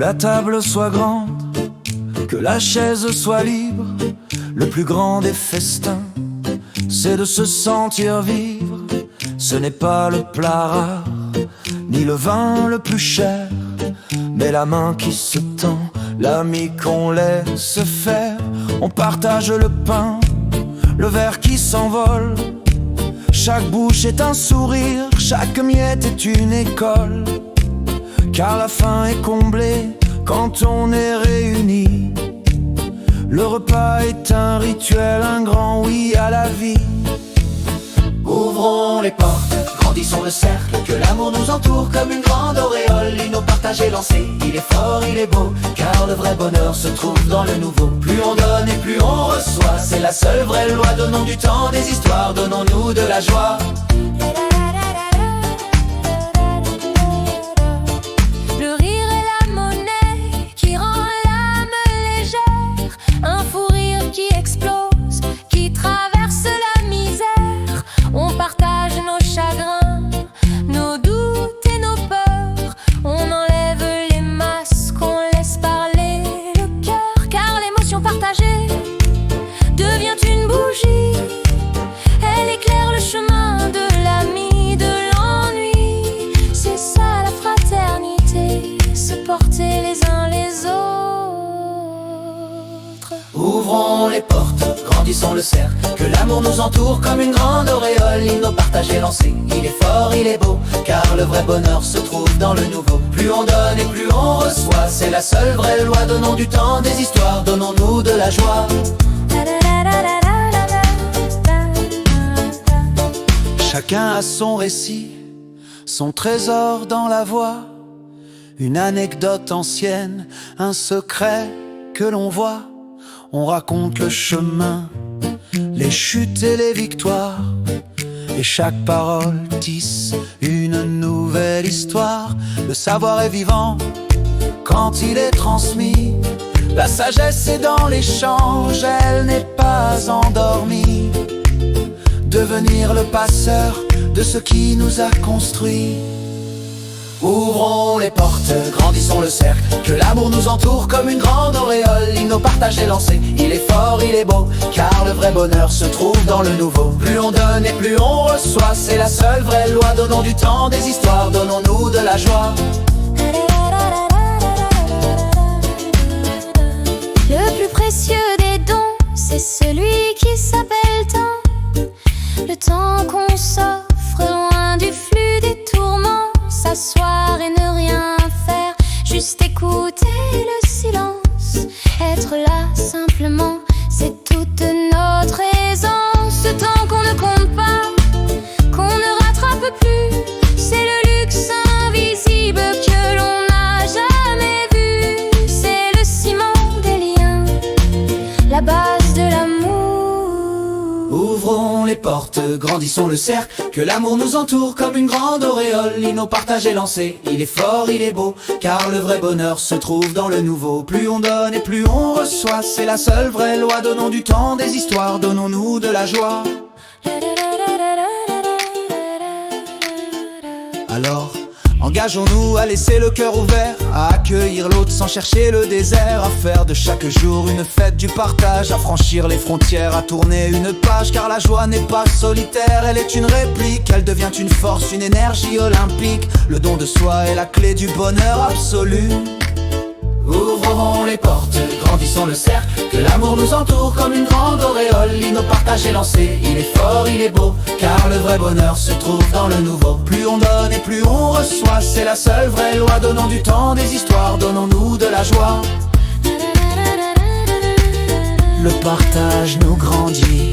la table soit grande, que la chaise soit libre. Le plus grand des festins, c'est de se sentir vivre. Ce n'est pas le plat rare, ni le vin le plus cher, mais la main qui se tend, l'ami qu'on laisse faire. On partage le pain, le verre qui s'envole. Chaque bouche est un sourire, chaque miette est une école. Car la faim est comblée quand on est réunis. Le repas est un rituel, un grand oui à la vie. Ouvrons les portes, grandissons le cercle, que l'amour nous entoure comme une grande auréole. L'ino partagé lancé, il est fort, il est beau, car le vrai bonheur se trouve dans le nouveau. Plus on donne et plus on reçoit, c'est la seule vraie loi. Donnons du temps, des histoires, donnons-nous de la joie. Le rire est la monnaie qui rend l'âme légère. Un fou rire qui explose, qui traverse la misère. On partage nos chagrins, nos doutes et nos peurs. On enlève les masques, on laisse parler le cœur. Car l'émotion partagée devient une bougie. Elle éclaire le chemin de l'ami, de l'ennui. C'est ça la fraternité, se porter les uns les autres. Ouvrons les portes, grandissons le cercle, que l'amour nous entoure comme une grande auréole. L'hymne partagé lancé, il est fort, il est beau, car le vrai bonheur se trouve dans le nouveau. Plus on donne et plus on reçoit, c'est la seule vraie loi. Donnons du temps, des histoires, donnons-nous de la joie. Chacun a son récit, son trésor dans la voix. Une anecdote ancienne, un secret que l'on voit. On raconte le chemin, les chutes et les victoires. Et chaque parole tisse une nouvelle histoire. Le savoir est vivant quand il est transmis. La sagesse est dans l'échange, elle n'est pas endormie. Devenir le passeur de ce qui nous a construits. Ouvrons les portes, grandissons le cercle, que l'amour nous entoure comme une grande auréole. L'hymne partagé lancé, il est fort, il est beau, car le vrai bonheur se trouve dans le nouveau. Plus on donne et plus on reçoit, c'est la seule vraie loi. Donnons du temps, des histoires, donnons-nous de la joie. Le plus précieux des dons, c'est celui qui s'appelle temps. Le temps qu'on s'offre loin du flux des tourments. S'asseoir et ne rien faire, juste écouter le silence. Être là simplement, c'est toute notre aisance. Ce temps qu'on ne compte pas, qu'on ne rattrape plus, c'est le luxe invisible que l'on n'a jamais vu. C'est le ciment des liens, la base de l'amour. Ouvrons les portes, grandissons le cercle, que l'amour nous entoure comme une grande auréole. L'hymne partagé lancé, il est fort, il est beau, car le vrai bonheur se trouve dans le nouveau. Plus on donne et plus on reçoit, c'est la seule vraie loi. Donnons du temps, des histoires, donnons-nous de la joie. Alors, engageons-nous à laisser le cœur ouvert, à accueillir l'autre sans chercher le désert, à faire de chaque jour une fête du partage, à franchir les frontières, à tourner une page. Car la joie n'est pas solitaire, elle est une réplique, elle devient une force, une énergie olympique. Le don de soi est la clé du bonheur absolu. Ouvrons les portes, grandissons le cercle, que l'amour nous entoure comme une grande auréole. L'hymne partagé lancé, il est fort, il est beau, car le vrai bonheur se trouve dans le nouveau. Plus on donne et plus on reçoit, c'est la seule vraie loi. Donnons du temps, des histoires, donnons-nous de la joie. Le partage nous grandit,